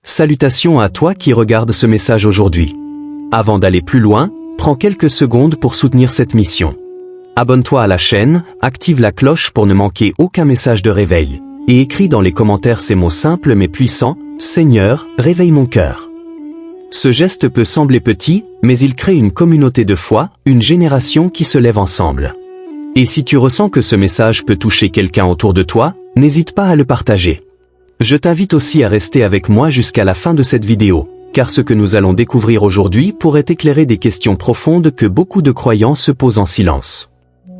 Salutations à toi qui regarde ce message aujourd'hui. Avant d'aller plus loin, prends quelques secondes pour soutenir cette mission. Abonne-toi à la chaîne, active la cloche pour ne manquer aucun message de réveil, et écris dans les commentaires ces mots simples mais puissants: Seigneur, réveille mon cœur. Ce geste peut sembler petit, mais il crée une communauté de foi, une génération qui se lève ensemble. Et si tu ressens que ce message peut toucher quelqu'un autour de toi, n'hésite pas à le partager. Je t'invite aussi à rester avec moi jusqu'à la fin de cette vidéo, car ce que nous allons découvrir aujourd'hui pourrait éclairer des questions profondes que beaucoup de croyants se posent en silence.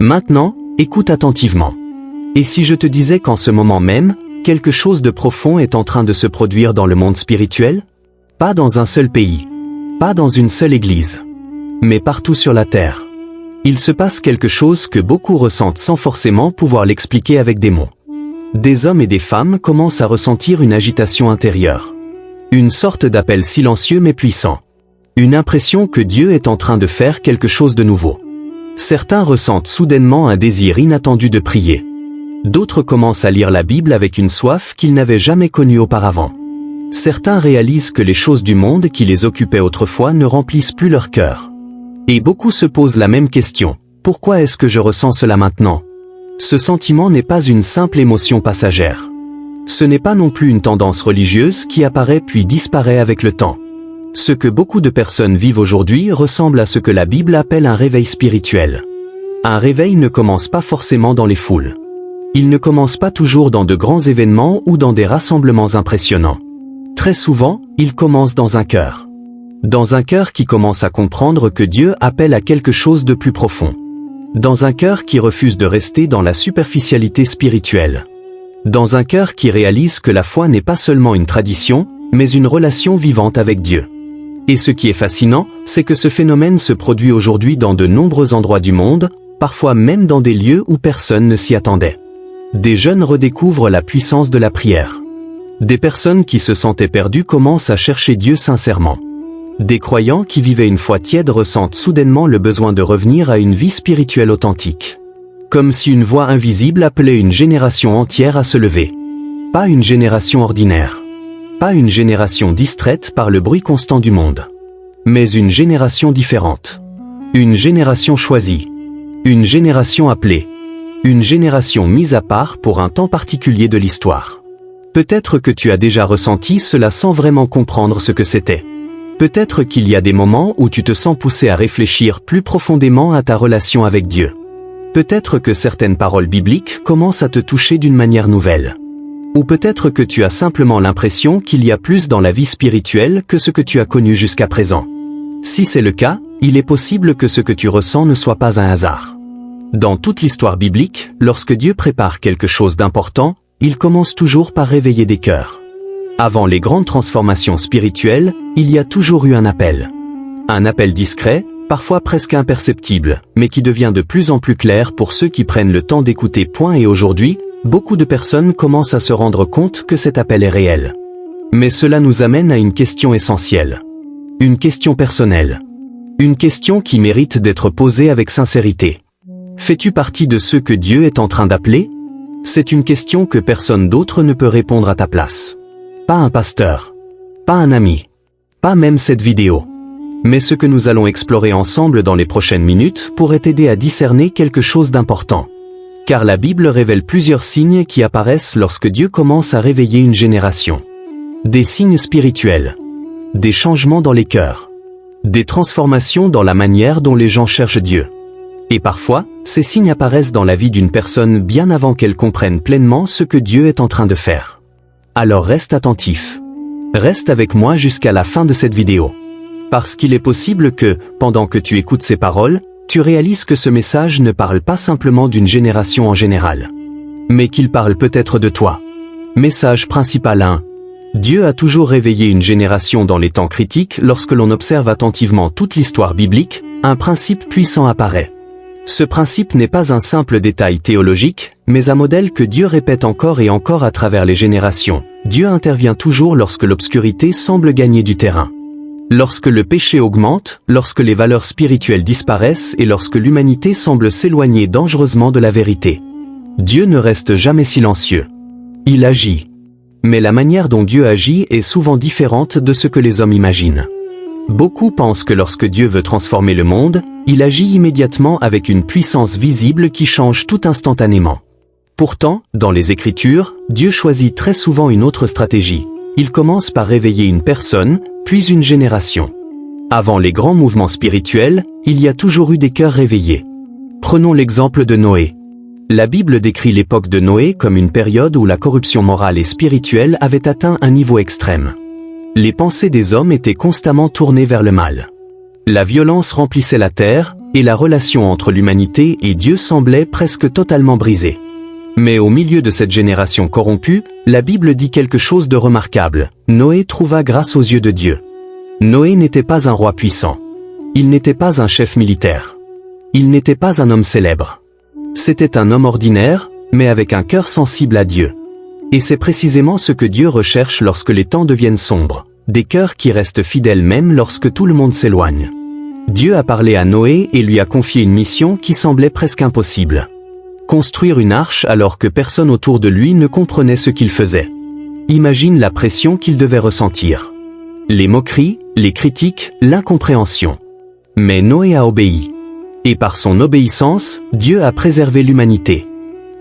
Maintenant, écoute attentivement. Et si je te disais qu'en ce moment même, quelque chose de profond est en train de se produire dans le monde spirituel? Pas dans un seul pays, pas dans une seule église, mais partout sur la terre. Il se passe quelque chose que beaucoup ressentent sans forcément pouvoir l'expliquer avec des mots. Des hommes et des femmes commencent à ressentir une agitation intérieure. Une sorte d'appel silencieux mais puissant. Une impression que Dieu est en train de faire quelque chose de nouveau. Certains ressentent soudainement un désir inattendu de prier. D'autres commencent à lire la Bible avec une soif qu'ils n'avaient jamais connue auparavant. Certains réalisent que les choses du monde qui les occupaient autrefois ne remplissent plus leur cœur. Et beaucoup se posent la même question: pourquoi est-ce que je ressens cela maintenant? Ce sentiment n'est pas une simple émotion passagère. Ce n'est pas non plus une tendance religieuse qui apparaît puis disparaît avec le temps. Ce que beaucoup de personnes vivent aujourd'hui ressemble à ce que la Bible appelle un réveil spirituel. Un réveil ne commence pas forcément dans les foules. Il ne commence pas toujours dans de grands événements ou dans des rassemblements impressionnants. Très souvent, il commence dans un cœur. Dans un cœur qui commence à comprendre que Dieu appelle à quelque chose de plus profond. Dans un cœur qui refuse de rester dans la superficialité spirituelle. Dans un cœur qui réalise que la foi n'est pas seulement une tradition, mais une relation vivante avec Dieu. Et ce qui est fascinant, c'est que ce phénomène se produit aujourd'hui dans de nombreux endroits du monde, parfois même dans des lieux où personne ne s'y attendait. Des jeunes redécouvrent la puissance de la prière. Des personnes qui se sentaient perdues commencent à chercher Dieu sincèrement. Des croyants qui vivaient une foi tiède ressentent soudainement le besoin de revenir à une vie spirituelle authentique. Comme si une voix invisible appelait une génération entière à se lever. Pas une génération ordinaire. Pas une génération distraite par le bruit constant du monde. Mais une génération différente. Une génération choisie. Une génération appelée. Une génération mise à part pour un temps particulier de l'histoire. Peut-être que tu as déjà ressenti cela sans vraiment comprendre ce que c'était. Peut-être qu'il y a des moments où tu te sens poussé à réfléchir plus profondément à ta relation avec Dieu. Peut-être que certaines paroles bibliques commencent à te toucher d'une manière nouvelle. Ou peut-être que tu as simplement l'impression qu'il y a plus dans la vie spirituelle que ce que tu as connu jusqu'à présent. Si c'est le cas, il est possible que ce que tu ressens ne soit pas un hasard. Dans toute l'histoire biblique, lorsque Dieu prépare quelque chose d'important, il commence toujours par réveiller des cœurs. Avant les grandes transformations spirituelles, il y a toujours eu un appel. Un appel discret, parfois presque imperceptible, mais qui devient de plus en plus clair pour ceux qui prennent le temps d'écouter. Et aujourd'hui, beaucoup de personnes commencent à se rendre compte que cet appel est réel. Mais cela nous amène à une question essentielle. Une question personnelle. Une question qui mérite d'être posée avec sincérité. Fais-tu partie de ceux que Dieu est en train d'appeler? C'est une question que personne d'autre ne peut répondre à ta place. Pas un pasteur. Pas un ami. Pas même cette vidéo. Mais ce que nous allons explorer ensemble dans les prochaines minutes pourrait t'aider à discerner quelque chose d'important. Car la Bible révèle plusieurs signes qui apparaissent lorsque Dieu commence à réveiller une génération. Des signes spirituels. Des changements dans les cœurs. Des transformations dans la manière dont les gens cherchent Dieu. Et parfois, ces signes apparaissent dans la vie d'une personne bien avant qu'elle comprenne pleinement ce que Dieu est en train de faire. Alors reste attentif. Reste avec moi jusqu'à la fin de cette vidéo. Parce qu'il est possible que, pendant que tu écoutes ces paroles, tu réalises que ce message ne parle pas simplement d'une génération en général. Mais qu'il parle peut-être de toi. Message principal 1. Dieu a toujours réveillé une génération dans les temps critiques. Lorsque l'on observe attentivement toute l'histoire biblique, un principe puissant apparaît. Ce principe n'est pas un simple détail théologique, mais un modèle que Dieu répète encore et encore à travers les générations. Dieu intervient toujours lorsque l'obscurité semble gagner du terrain. Lorsque le péché augmente, lorsque les valeurs spirituelles disparaissent et lorsque l'humanité semble s'éloigner dangereusement de la vérité. Dieu ne reste jamais silencieux. Il agit. Mais la manière dont Dieu agit est souvent différente de ce que les hommes imaginent. Beaucoup pensent que lorsque Dieu veut transformer le monde, il agit immédiatement avec une puissance visible qui change tout instantanément. Pourtant, dans les Écritures, Dieu choisit très souvent une autre stratégie. Il commence par réveiller une personne, puis une génération. Avant les grands mouvements spirituels, il y a toujours eu des cœurs réveillés. Prenons l'exemple de Noé. La Bible décrit l'époque de Noé comme une période où la corruption morale et spirituelle avait atteint un niveau extrême. Les pensées des hommes étaient constamment tournées vers le mal. La violence remplissait la terre, et la relation entre l'humanité et Dieu semblait presque totalement brisée. Mais au milieu de cette génération corrompue, la Bible dit quelque chose de remarquable. Noé trouva grâce aux yeux de Dieu. Noé n'était pas un roi puissant. Il n'était pas un chef militaire. Il n'était pas un homme célèbre. C'était un homme ordinaire, mais avec un cœur sensible à Dieu. Et c'est précisément ce que Dieu recherche lorsque les temps deviennent sombres. Des cœurs qui restent fidèles même lorsque tout le monde s'éloigne. Dieu a parlé à Noé et lui a confié une mission qui semblait presque impossible. Construire une arche alors que personne autour de lui ne comprenait ce qu'il faisait. Imagine la pression qu'il devait ressentir. Les moqueries, les critiques, l'incompréhension. Mais Noé a obéi. Et par son obéissance, Dieu a préservé l'humanité.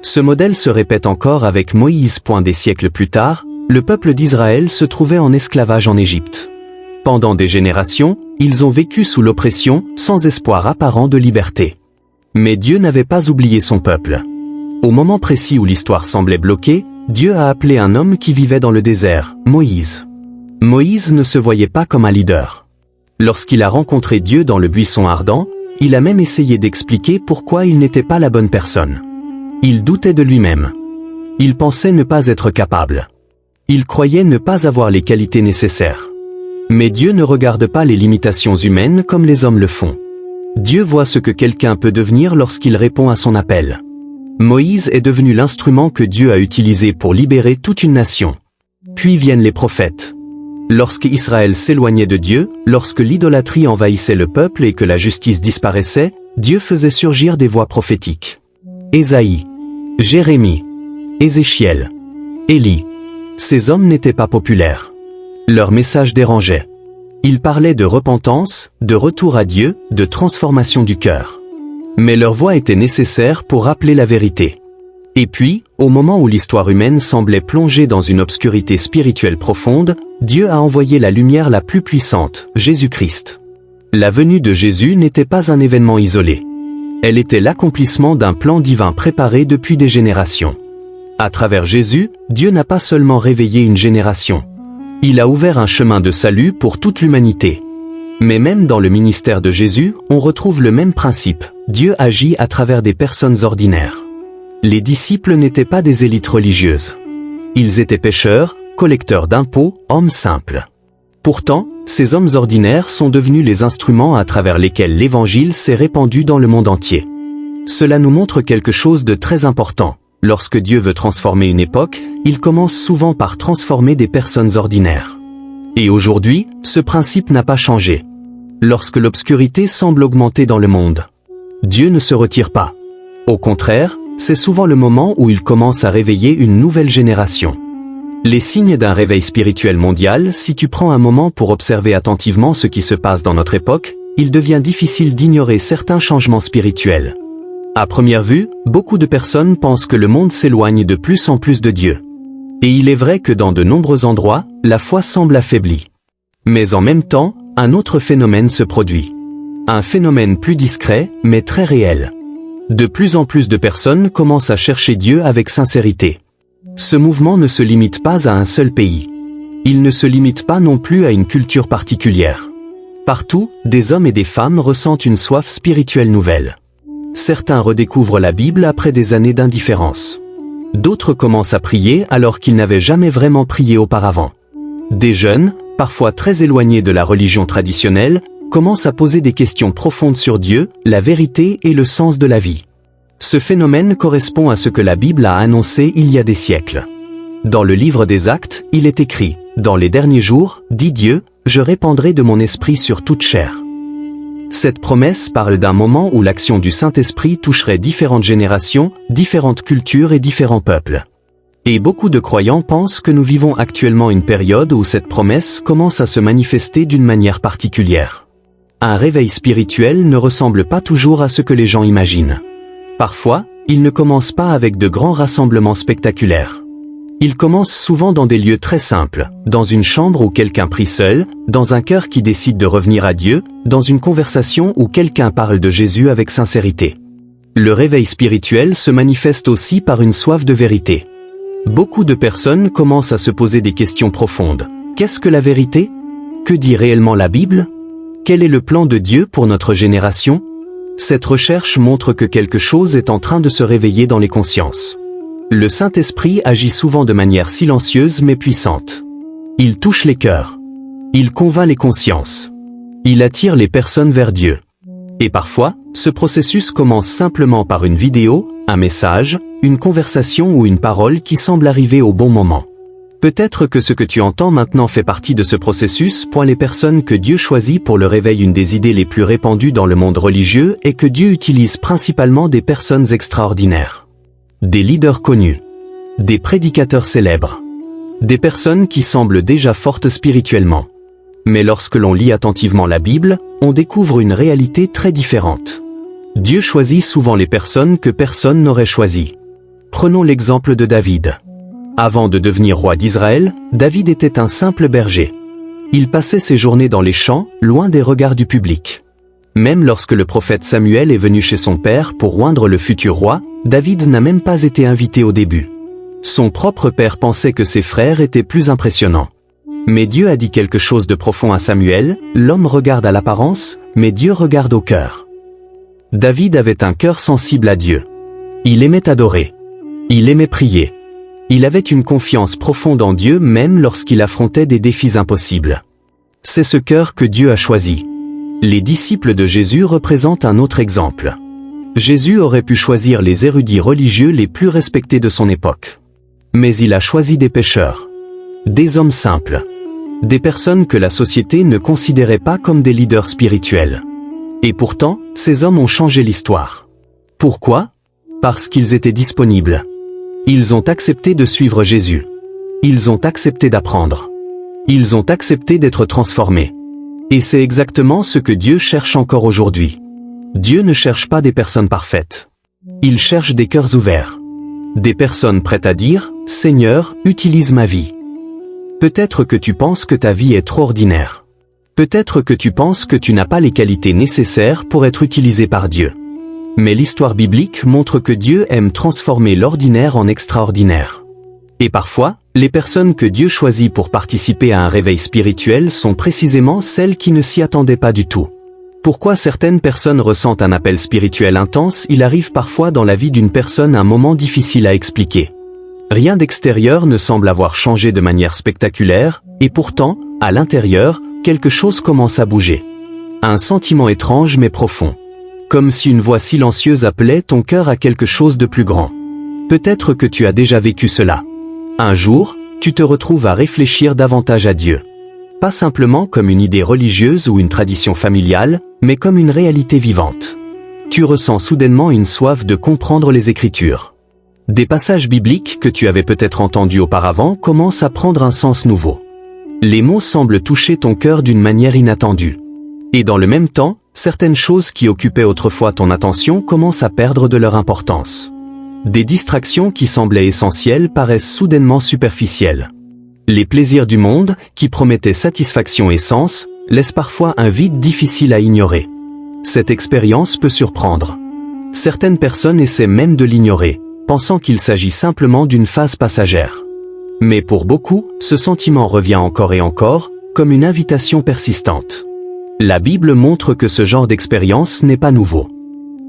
Ce modèle se répète encore avec Moïse. Des siècles plus tard, le peuple d'Israël se trouvait en esclavage en Égypte. Pendant des générations, ils ont vécu sous l'oppression, sans espoir apparent de liberté. Mais Dieu n'avait pas oublié son peuple. Au moment précis où l'histoire semblait bloquée, Dieu a appelé un homme qui vivait dans le désert, Moïse. Moïse ne se voyait pas comme un leader. Lorsqu'il a rencontré Dieu dans le buisson ardent, il a même essayé d'expliquer pourquoi il n'était pas la bonne personne. Il doutait de lui-même. Il pensait ne pas être capable. Il croyait ne pas avoir les qualités nécessaires. Mais Dieu ne regarde pas les limitations humaines comme les hommes le font. Dieu voit ce que quelqu'un peut devenir lorsqu'il répond à son appel. Moïse est devenu l'instrument que Dieu a utilisé pour libérer toute une nation. Puis viennent les prophètes. Lorsque Israël s'éloignait de Dieu, lorsque l'idolâtrie envahissait le peuple et que la justice disparaissait, Dieu faisait surgir des voix prophétiques. Ésaïe, Jérémie, Ézéchiel, Élie. Ces hommes n'étaient pas populaires. Leur message dérangeait. Ils parlaient de repentance, de retour à Dieu, de transformation du cœur. Mais leur voix était nécessaire pour rappeler la vérité. Et puis, au moment où l'histoire humaine semblait plongée dans une obscurité spirituelle profonde, Dieu a envoyé la lumière la plus puissante, Jésus-Christ. La venue de Jésus n'était pas un événement isolé. Elle était l'accomplissement d'un plan divin préparé depuis des générations. À travers Jésus, Dieu n'a pas seulement réveillé une génération. Il a ouvert un chemin de salut pour toute l'humanité. Mais même dans le ministère de Jésus, on retrouve le même principe. Dieu agit à travers des personnes ordinaires. Les disciples n'étaient pas des élites religieuses. Ils étaient pêcheurs, collecteurs d'impôts, hommes simples. Pourtant, ces hommes ordinaires sont devenus les instruments à travers lesquels l'Évangile s'est répandu dans le monde entier. Cela nous montre quelque chose de très important. Lorsque Dieu veut transformer une époque, il commence souvent par transformer des personnes ordinaires. Et aujourd'hui, ce principe n'a pas changé. Lorsque l'obscurité semble augmenter dans le monde, Dieu ne se retire pas. Au contraire, c'est souvent le moment où il commence à réveiller une nouvelle génération. Les signes d'un réveil spirituel mondial. Si tu prends un moment pour observer attentivement ce qui se passe dans notre époque, il devient difficile d'ignorer certains changements spirituels. À première vue, beaucoup de personnes pensent que le monde s'éloigne de plus en plus de Dieu. Et il est vrai que dans de nombreux endroits, la foi semble affaiblie. Mais en même temps, un autre phénomène se produit. Un phénomène plus discret, mais très réel. De plus en plus de personnes commencent à chercher Dieu avec sincérité. Ce mouvement ne se limite pas à un seul pays. Il ne se limite pas non plus à une culture particulière. Partout, des hommes et des femmes ressentent une soif spirituelle nouvelle. Certains redécouvrent la Bible après des années d'indifférence. D'autres commencent à prier alors qu'ils n'avaient jamais vraiment prié auparavant. Des jeunes, parfois très éloignés de la religion traditionnelle, commencent à poser des questions profondes sur Dieu, la vérité et le sens de la vie. Ce phénomène correspond à ce que la Bible a annoncé il y a des siècles. Dans le livre des Actes, il est écrit « Dans les derniers jours, dit Dieu, je répandrai de mon esprit sur toute chair. » Cette promesse parle d'un moment où l'action du Saint-Esprit toucherait différentes générations, différentes cultures et différents peuples. Et beaucoup de croyants pensent que nous vivons actuellement une période où cette promesse commence à se manifester d'une manière particulière. Un réveil spirituel ne ressemble pas toujours à ce que les gens imaginent. Parfois, il ne commence pas avec de grands rassemblements spectaculaires. Il commence souvent dans des lieux très simples, dans une chambre où quelqu'un prie seul, dans un cœur qui décide de revenir à Dieu, dans une conversation où quelqu'un parle de Jésus avec sincérité. Le réveil spirituel se manifeste aussi par une soif de vérité. Beaucoup de personnes commencent à se poser des questions profondes. Qu'est-ce que la vérité? Que dit réellement la Bible? Quel est le plan de Dieu pour notre génération? Cette recherche montre que quelque chose est en train de se réveiller dans les consciences. Le Saint-Esprit agit souvent de manière silencieuse mais puissante. Il touche les cœurs. Il convainc les consciences. Il attire les personnes vers Dieu. Et parfois, ce processus commence simplement par une vidéo, un message, une conversation ou une parole qui semble arriver au bon moment. Peut-être que ce que tu entends maintenant fait partie de ce processus. Les personnes que Dieu choisit pour le réveil, une des idées les plus répandues dans le monde religieux est que Dieu utilise principalement des personnes extraordinaires. Des leaders connus. Des prédicateurs célèbres. Des personnes qui semblent déjà fortes spirituellement. Mais lorsque l'on lit attentivement la Bible, on découvre une réalité très différente. Dieu choisit souvent les personnes que personne n'aurait choisies. Prenons l'exemple de David. Avant de devenir roi d'Israël, David était un simple berger. Il passait ses journées dans les champs, loin des regards du public. Même lorsque le prophète Samuel est venu chez son père pour oindre le futur roi, David n'a même pas été invité au début. Son propre père pensait que ses frères étaient plus impressionnants. Mais Dieu a dit quelque chose de profond à Samuel, l'homme regarde à l'apparence, mais Dieu regarde au cœur. David avait un cœur sensible à Dieu. Il aimait adorer. Il aimait prier. Il avait une confiance profonde en Dieu même lorsqu'il affrontait des défis impossibles. C'est ce cœur que Dieu a choisi. Les disciples de Jésus représentent un autre exemple. Jésus aurait pu choisir les érudits religieux les plus respectés de son époque. Mais il a choisi des pécheurs. Des hommes simples. Des personnes que la société ne considérait pas comme des leaders spirituels. Et pourtant, ces hommes ont changé l'histoire. Pourquoi? Parce qu'ils étaient disponibles. Ils ont accepté de suivre Jésus. Ils ont accepté d'apprendre. Ils ont accepté d'être transformés. Et c'est exactement ce que Dieu cherche encore aujourd'hui. Dieu ne cherche pas des personnes parfaites. Il cherche des cœurs ouverts. Des personnes prêtes à dire, « Seigneur, utilise ma vie ». Peut-être que tu penses que ta vie est trop ordinaire. Peut-être que tu penses que tu n'as pas les qualités nécessaires pour être utilisé par Dieu. Mais l'histoire biblique montre que Dieu aime transformer l'ordinaire en extraordinaire. Et parfois, les personnes que Dieu choisit pour participer à un réveil spirituel sont précisément celles qui ne s'y attendaient pas du tout. Pourquoi certaines personnes ressentent un appel spirituel intense? Il arrive parfois dans la vie d'une personne un moment difficile à expliquer. Rien d'extérieur ne semble avoir changé de manière spectaculaire, et pourtant, à l'intérieur, quelque chose commence à bouger. Un sentiment étrange mais profond. Comme si une voix silencieuse appelait ton cœur à quelque chose de plus grand. Peut-être que tu as déjà vécu cela. Un jour, tu te retrouves à réfléchir davantage à Dieu. Pas simplement comme une idée religieuse ou une tradition familiale, mais comme une réalité vivante. Tu ressens soudainement une soif de comprendre les Écritures. Des passages bibliques que tu avais peut-être entendus auparavant commencent à prendre un sens nouveau. Les mots semblent toucher ton cœur d'une manière inattendue. Et dans le même temps, certaines choses qui occupaient autrefois ton attention commencent à perdre de leur importance. Des distractions qui semblaient essentielles paraissent soudainement superficielles. Les plaisirs du monde, qui promettaient satisfaction et sens, laissent parfois un vide difficile à ignorer. Cette expérience peut surprendre. Certaines personnes essaient même de l'ignorer, pensant qu'il s'agit simplement d'une phase passagère. Mais pour beaucoup, ce sentiment revient encore et encore, comme une invitation persistante. La Bible montre que ce genre d'expérience n'est pas nouveau.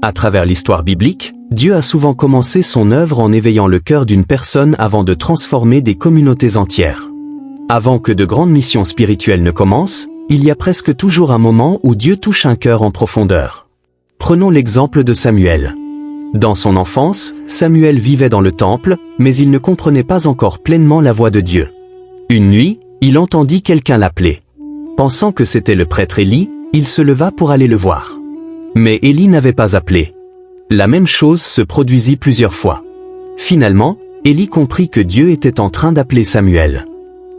À travers l'histoire biblique, Dieu a souvent commencé son œuvre en éveillant le cœur d'une personne avant de transformer des communautés entières. Avant que de grandes missions spirituelles ne commencent, il y a presque toujours un moment où Dieu touche un cœur en profondeur. Prenons l'exemple de Samuel. Dans son enfance, Samuel vivait dans le temple, mais il ne comprenait pas encore pleinement la voix de Dieu. Une nuit, il entendit quelqu'un l'appeler. Pensant que c'était le prêtre Élie, il se leva pour aller le voir. Mais Élie n'avait pas appelé. La même chose se produisit plusieurs fois. Finalement, Élie comprit que Dieu était en train d'appeler Samuel.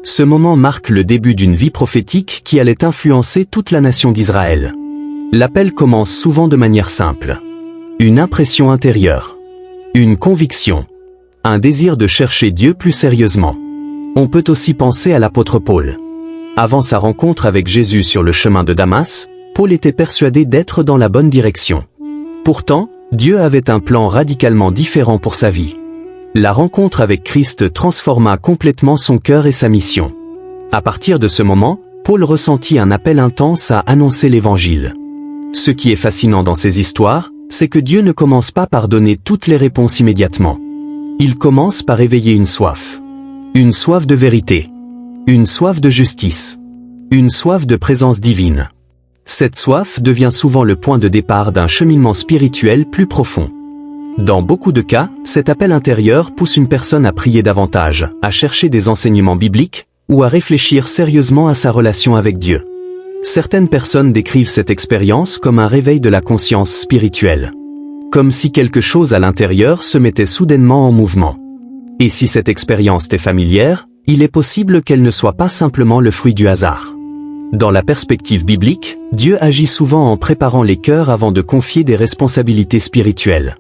Ce moment marque le début d'une vie prophétique qui allait influencer toute la nation d'Israël. L'appel commence souvent de manière simple. Une impression intérieure. Une conviction. Un désir de chercher Dieu plus sérieusement. On peut aussi penser à l'apôtre Paul. Avant sa rencontre avec Jésus sur le chemin de Damas, Paul était persuadé d'être dans la bonne direction. Pourtant, Dieu avait un plan radicalement différent pour sa vie. La rencontre avec Christ transforma complètement son cœur et sa mission. À partir de ce moment, Paul ressentit un appel intense à annoncer l'Évangile. Ce qui est fascinant dans ces histoires, c'est que Dieu ne commence pas par donner toutes les réponses immédiatement. Il commence par éveiller une soif. Une soif de vérité. Une soif de justice. Une soif de présence divine. Cette soif devient souvent le point de départ d'un cheminement spirituel plus profond. Dans beaucoup de cas, cet appel intérieur pousse une personne à prier davantage, à chercher des enseignements bibliques, ou à réfléchir sérieusement à sa relation avec Dieu. Certaines personnes décrivent cette expérience comme un réveil de la conscience spirituelle. Comme si quelque chose à l'intérieur se mettait soudainement en mouvement. Et si cette expérience t'est familière, il est possible qu'elle ne soit pas simplement le fruit du hasard. Dans la perspective biblique, Dieu agit souvent en préparant les cœurs avant de confier des responsabilités spirituelles.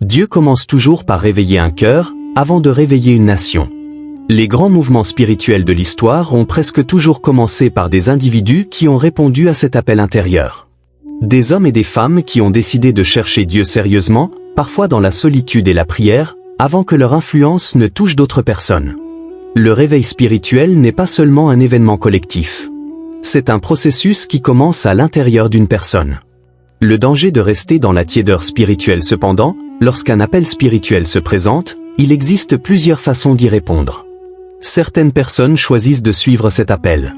Dieu commence toujours par réveiller un cœur, avant de réveiller une nation. Les grands mouvements spirituels de l'histoire ont presque toujours commencé par des individus qui ont répondu à cet appel intérieur. Des hommes et des femmes qui ont décidé de chercher Dieu sérieusement, parfois dans la solitude et la prière, avant que leur influence ne touche d'autres personnes. Le réveil spirituel n'est pas seulement un événement collectif. C'est un processus qui commence à l'intérieur d'une personne. Le danger de rester dans la tiédeur spirituelle cependant, lorsqu'un appel spirituel se présente, il existe plusieurs façons d'y répondre. Certaines personnes choisissent de suivre cet appel.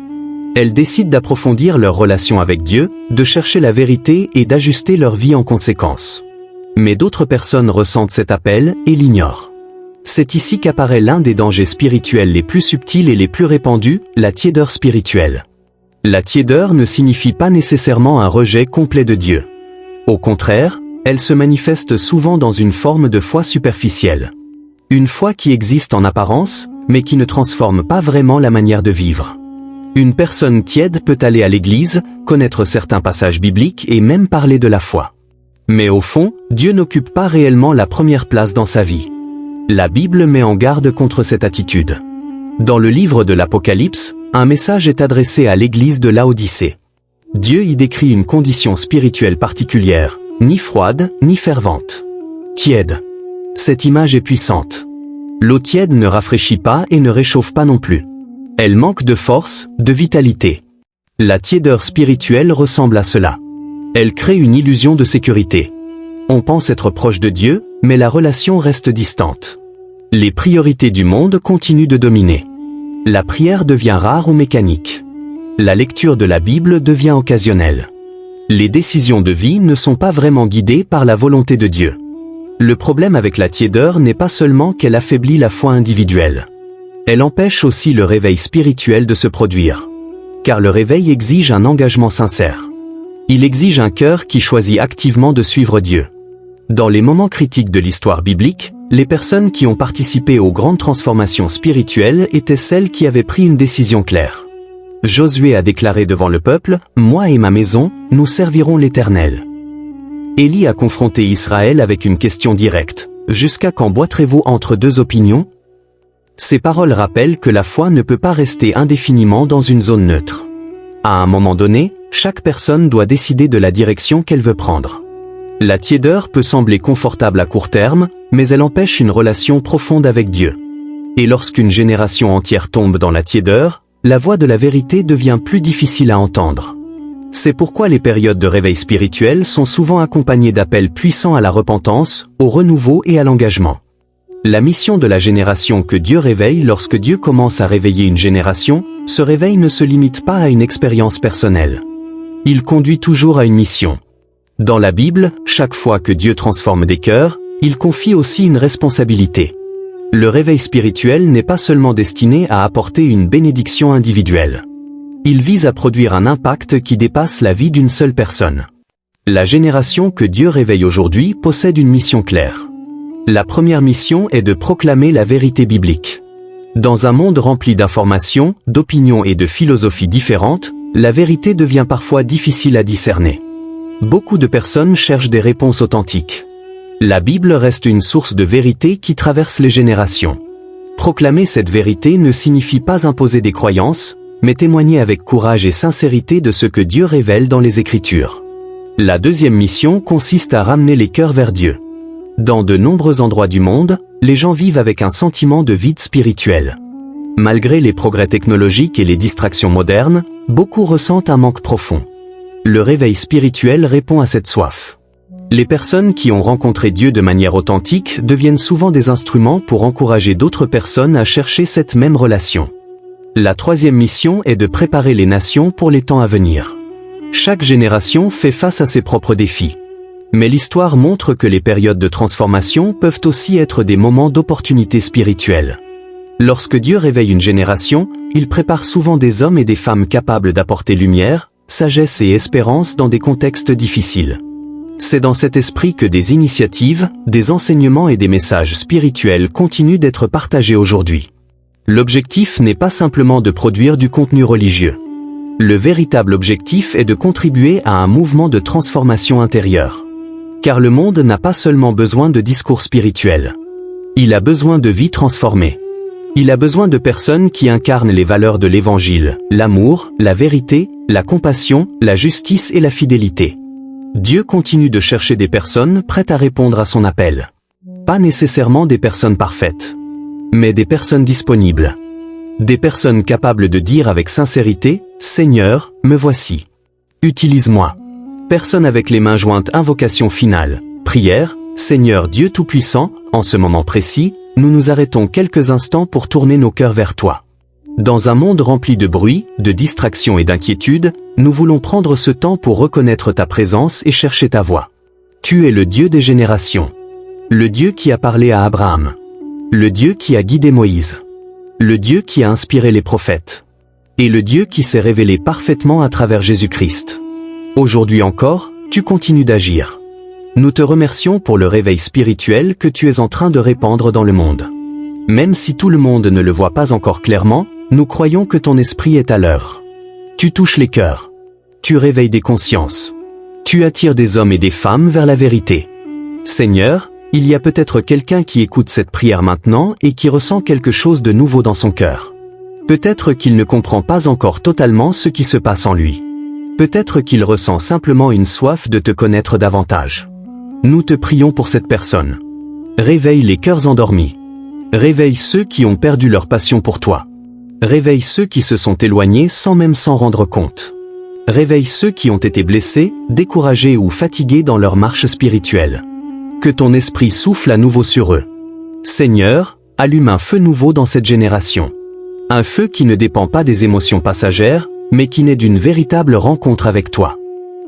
Elles décident d'approfondir leur relation avec Dieu, de chercher la vérité et d'ajuster leur vie en conséquence. Mais d'autres personnes ressentent cet appel et l'ignorent. C'est ici qu'apparaît l'un des dangers spirituels les plus subtils et les plus répandus, la tiédeur spirituelle. La tiédeur ne signifie pas nécessairement un rejet complet de Dieu. Au contraire, elle se manifeste souvent dans une forme de foi superficielle. Une foi qui existe en apparence, mais qui ne transforme pas vraiment la manière de vivre. Une personne tiède peut aller à l'église, connaître certains passages bibliques et même parler de la foi. Mais au fond, Dieu n'occupe pas réellement la première place dans sa vie. La Bible met en garde contre cette attitude. Dans le livre de l'Apocalypse, un message est adressé à l'église de Laodicée. Dieu y décrit une condition spirituelle particulière, ni froide, ni fervente. Tiède. Cette image est puissante. L'eau tiède ne rafraîchit pas et ne réchauffe pas non plus. Elle manque de force, de vitalité. La tiédeur spirituelle ressemble à cela. Elle crée une illusion de sécurité. On pense être proche de Dieu, mais la relation reste distante. Les priorités du monde continuent de dominer. La prière devient rare ou mécanique. La lecture de la Bible devient occasionnelle. Les décisions de vie ne sont pas vraiment guidées par la volonté de Dieu. Le problème avec la tiédeur n'est pas seulement qu'elle affaiblit la foi individuelle. Elle empêche aussi le réveil spirituel de se produire. Car le réveil exige un engagement sincère. Il exige un cœur qui choisit activement de suivre Dieu. Dans les moments critiques de l'histoire biblique, les personnes qui ont participé aux grandes transformations spirituelles étaient celles qui avaient pris une décision claire. Josué a déclaré devant le peuple, « Moi et ma maison, nous servirons l'Éternel. » Élie a confronté Israël avec une question directe, « Jusqu'à quand boiterez-vous entre deux opinions ?» Ces paroles rappellent que la foi ne peut pas rester indéfiniment dans une zone neutre. À un moment donné, chaque personne doit décider de la direction qu'elle veut prendre. La tiédeur peut sembler confortable à court terme, mais elle empêche une relation profonde avec Dieu. Et lorsqu'une génération entière tombe dans la tiédeur, la voix de la vérité devient plus difficile à entendre. C'est pourquoi les périodes de réveil spirituel sont souvent accompagnées d'appels puissants à la repentance, au renouveau et à l'engagement. La mission de la génération que Dieu réveille lorsque Dieu commence à réveiller une génération, ce réveil ne se limite pas à une expérience personnelle. Il conduit toujours à une mission. Dans la Bible, chaque fois que Dieu transforme des cœurs, il confie aussi une responsabilité. Le réveil spirituel n'est pas seulement destiné à apporter une bénédiction individuelle. Il vise à produire un impact qui dépasse la vie d'une seule personne. La génération que Dieu réveille aujourd'hui possède une mission claire. La première mission est de proclamer la vérité biblique. Dans un monde rempli d'informations, d'opinions et de philosophies différentes, la vérité devient parfois difficile à discerner. Beaucoup de personnes cherchent des réponses authentiques. La Bible reste une source de vérité qui traverse les générations. Proclamer cette vérité ne signifie pas imposer des croyances, mais témoigner avec courage et sincérité de ce que Dieu révèle dans les Écritures. La deuxième mission consiste à ramener les cœurs vers Dieu. Dans de nombreux endroits du monde, les gens vivent avec un sentiment de vide spirituel. Malgré les progrès technologiques et les distractions modernes, beaucoup ressentent un manque profond. Le réveil spirituel répond à cette soif. Les personnes qui ont rencontré Dieu de manière authentique deviennent souvent des instruments pour encourager d'autres personnes à chercher cette même relation. La troisième mission est de préparer les nations pour les temps à venir. Chaque génération fait face à ses propres défis. Mais l'histoire montre que les périodes de transformation peuvent aussi être des moments d'opportunité spirituelle. Lorsque Dieu réveille une génération, il prépare souvent des hommes et des femmes capables d'apporter lumière, sagesse et espérance dans des contextes difficiles. C'est dans cet esprit que des initiatives, des enseignements et des messages spirituels continuent d'être partagés aujourd'hui. L'objectif n'est pas simplement de produire du contenu religieux. Le véritable objectif est de contribuer à un mouvement de transformation intérieure. Car le monde n'a pas seulement besoin de discours spirituels. Il a besoin de vies transformées. Il a besoin de personnes qui incarnent les valeurs de l'Évangile, l'amour, la vérité, la compassion, la justice et la fidélité. Dieu continue de chercher des personnes prêtes à répondre à son appel. Pas nécessairement des personnes parfaites, mais des personnes disponibles. Des personnes capables de dire avec sincérité, « Seigneur, me voici. Utilise-moi ». Personne avec les mains jointes, invocation finale, prière, « Seigneur Dieu Tout-Puissant, en ce moment précis, nous nous arrêtons quelques instants pour tourner nos cœurs vers toi. Dans un monde rempli de bruit, de distractions et d'inquiétudes, nous voulons prendre ce temps pour reconnaître ta présence et chercher ta voix. Tu es le Dieu des générations. Le Dieu qui a parlé à Abraham. Le Dieu qui a guidé Moïse. Le Dieu qui a inspiré les prophètes. Et le Dieu qui s'est révélé parfaitement à travers Jésus-Christ. Aujourd'hui encore, tu continues d'agir. Nous te remercions pour le réveil spirituel que tu es en train de répandre dans le monde. Même si tout le monde ne le voit pas encore clairement, nous croyons que ton esprit est à l'œuvre. Tu touches les cœurs. Tu réveilles des consciences. Tu attires des hommes et des femmes vers la vérité. Seigneur, il y a peut-être quelqu'un qui écoute cette prière maintenant et qui ressent quelque chose de nouveau dans son cœur. Peut-être qu'il ne comprend pas encore totalement ce qui se passe en lui. Peut-être qu'il ressent simplement une soif de te connaître davantage. Nous te prions pour cette personne. Réveille les cœurs endormis. Réveille ceux qui ont perdu leur passion pour toi. Réveille ceux qui se sont éloignés sans même s'en rendre compte. Réveille ceux qui ont été blessés, découragés ou fatigués dans leur marche spirituelle. Que ton esprit souffle à nouveau sur eux. Seigneur, allume un feu nouveau dans cette génération. Un feu qui ne dépend pas des émotions passagères, mais qui naît d'une véritable rencontre avec toi.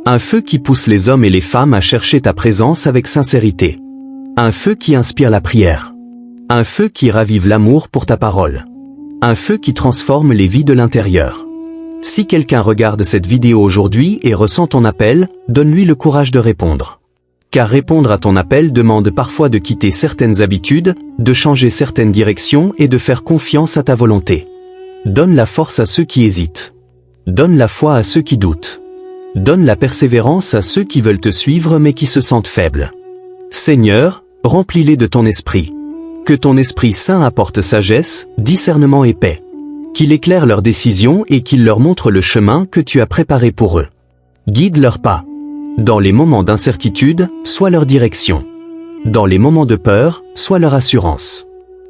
Un feu qui pousse les hommes et les femmes à chercher ta présence avec sincérité. Un feu qui inspire la prière. Un feu qui ravive l'amour pour ta parole. Un feu qui transforme les vies de l'intérieur. Si quelqu'un regarde cette vidéo aujourd'hui et ressent ton appel, donne-lui le courage de répondre. Car répondre à ton appel demande parfois de quitter certaines habitudes, de changer certaines directions et de faire confiance à ta volonté. Donne la force à ceux qui hésitent. Donne la foi à ceux qui doutent. Donne la persévérance à ceux qui veulent te suivre mais qui se sentent faibles. Seigneur, remplis-les de ton esprit. Que ton Esprit Saint apporte sagesse, discernement et paix. Qu'il éclaire leurs décisions et qu'il leur montre le chemin que tu as préparé pour eux. Guide leurs pas. Dans les moments d'incertitude, sois leur direction. Dans les moments de peur, sois leur assurance.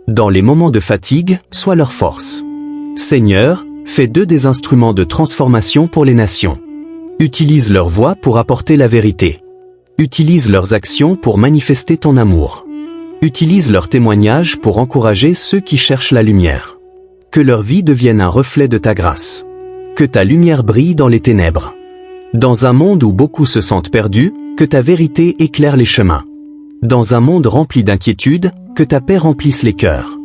Dans les moments de fatigue, sois leur force. Seigneur, fais d'eux des instruments de transformation pour les nations. Utilise leur voix pour apporter la vérité. Utilise leurs actions pour manifester ton amour. Utilise leurs témoignages pour encourager ceux qui cherchent la lumière. Que leur vie devienne un reflet de ta grâce. Que ta lumière brille dans les ténèbres. Dans un monde où beaucoup se sentent perdus, que ta vérité éclaire les chemins. Dans un monde rempli d'inquiétude, que ta paix remplisse les cœurs.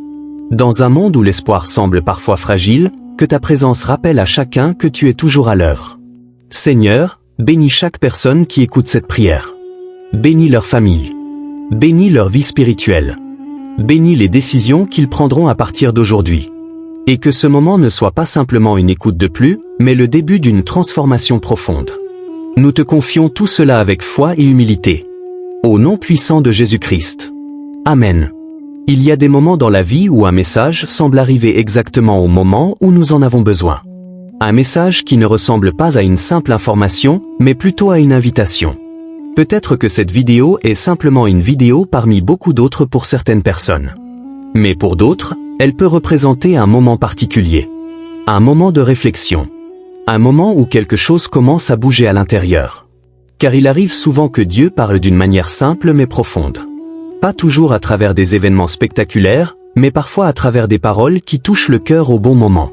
Dans un monde où l'espoir semble parfois fragile, que ta présence rappelle à chacun que tu es toujours à l'heure. Seigneur, bénis chaque personne qui écoute cette prière. Bénis leur famille. Bénis leur vie spirituelle. Bénis les décisions qu'ils prendront à partir d'aujourd'hui. Et que ce moment ne soit pas simplement une écoute de plus, mais le début d'une transformation profonde. Nous te confions tout cela avec foi et humilité. Au nom puissant de Jésus-Christ. Amen. Il y a des moments dans la vie où un message semble arriver exactement au moment où nous en avons besoin. Un message qui ne ressemble pas à une simple information, mais plutôt à une invitation. Peut-être que cette vidéo est simplement une vidéo parmi beaucoup d'autres pour certaines personnes. Mais pour d'autres, elle peut représenter un moment particulier. Un moment de réflexion. Un moment où quelque chose commence à bouger à l'intérieur. Car il arrive souvent que Dieu parle d'une manière simple mais profonde. Pas toujours à travers des événements spectaculaires, mais parfois à travers des paroles qui touchent le cœur au bon moment.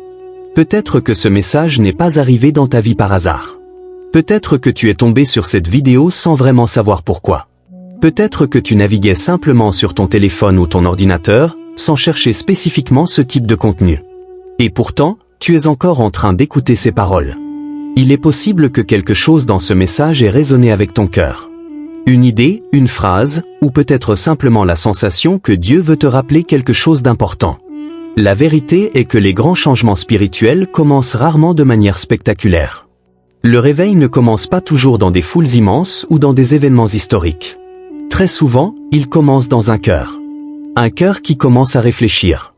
Peut-être que ce message n'est pas arrivé dans ta vie par hasard. Peut-être que tu es tombé sur cette vidéo sans vraiment savoir pourquoi. Peut-être que tu naviguais simplement sur ton téléphone ou ton ordinateur, sans chercher spécifiquement ce type de contenu. Et pourtant, tu es encore en train d'écouter ces paroles. Il est possible que quelque chose dans ce message ait résonné avec ton cœur. Une idée, une phrase, ou peut-être simplement la sensation que Dieu veut te rappeler quelque chose d'important. La vérité est que les grands changements spirituels commencent rarement de manière spectaculaire. Le réveil ne commence pas toujours dans des foules immenses ou dans des événements historiques. Très souvent, il commence dans un cœur. Un cœur qui commence à réfléchir.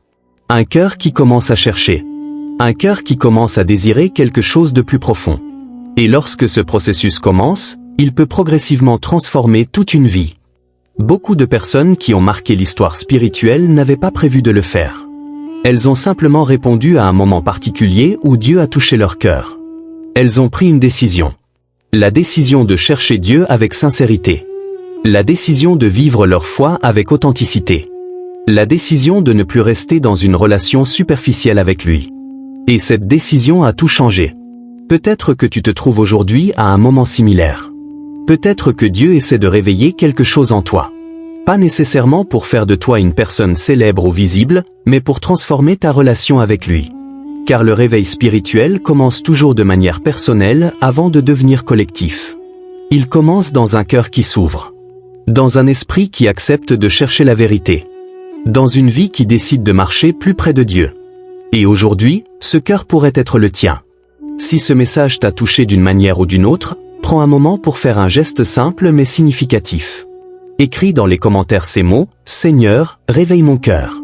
Un cœur qui commence à chercher. Un cœur qui commence à désirer quelque chose de plus profond. Et lorsque ce processus commence, il peut progressivement transformer toute une vie. Beaucoup de personnes qui ont marqué l'histoire spirituelle n'avaient pas prévu de le faire. Elles ont simplement répondu à un moment particulier où Dieu a touché leur cœur. Elles ont pris une décision. La décision de chercher Dieu avec sincérité. La décision de vivre leur foi avec authenticité. La décision de ne plus rester dans une relation superficielle avec lui. Et cette décision a tout changé. Peut-être que tu te trouves aujourd'hui à un moment similaire. Peut-être que Dieu essaie de réveiller quelque chose en toi. Pas nécessairement pour faire de toi une personne célèbre ou visible, mais pour transformer ta relation avec lui. Car le réveil spirituel commence toujours de manière personnelle avant de devenir collectif. Il commence dans un cœur qui s'ouvre. Dans un esprit qui accepte de chercher la vérité. Dans une vie qui décide de marcher plus près de Dieu. Et aujourd'hui, ce cœur pourrait être le tien. Si ce message t'a touché d'une manière ou d'une autre, prends un moment pour faire un geste simple mais significatif. Écris dans les commentaires ces mots, « Seigneur, réveille mon cœur ».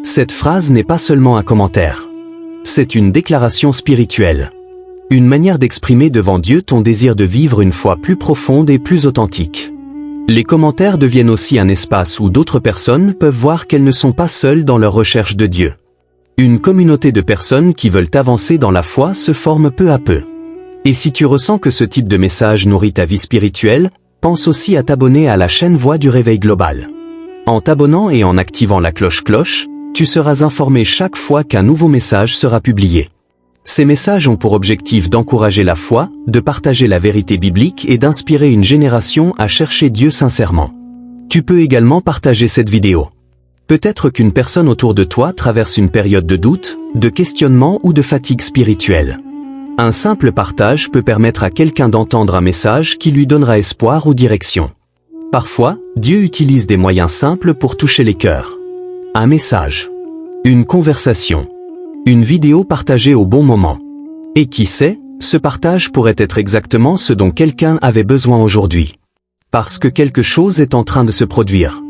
Cette phrase n'est pas seulement un commentaire. C'est une déclaration spirituelle. Une manière d'exprimer devant Dieu ton désir de vivre une foi plus profonde et plus authentique. Les commentaires deviennent aussi un espace où d'autres personnes peuvent voir qu'elles ne sont pas seules dans leur recherche de Dieu. Une communauté de personnes qui veulent avancer dans la foi se forme peu à peu. Et si tu ressens que ce type de message nourrit ta vie spirituelle, pense aussi à t'abonner à la chaîne Voix du Réveil Global. En t'abonnant et en activant la cloche, tu seras informé chaque fois qu'un nouveau message sera publié. Ces messages ont pour objectif d'encourager la foi, de partager la vérité biblique et d'inspirer une génération à chercher Dieu sincèrement. Tu peux également partager cette vidéo. Peut-être qu'une personne autour de toi traverse une période de doute, de questionnement ou de fatigue spirituelle. Un simple partage peut permettre à quelqu'un d'entendre un message qui lui donnera espoir ou direction. Parfois, Dieu utilise des moyens simples pour toucher les cœurs. Un message. Une conversation. Une vidéo partagée au bon moment. Et qui sait, ce partage pourrait être exactement ce dont quelqu'un avait besoin aujourd'hui. Parce que quelque chose est en train de se produire.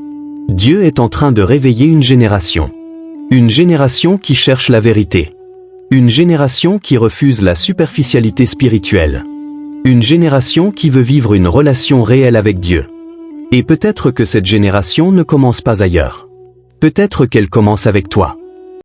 Dieu est en train de réveiller une génération. Une génération qui cherche la vérité. Une génération qui refuse la superficialité spirituelle. Une génération qui veut vivre une relation réelle avec Dieu. Et peut-être que cette génération ne commence pas ailleurs. Peut-être qu'elle commence avec toi.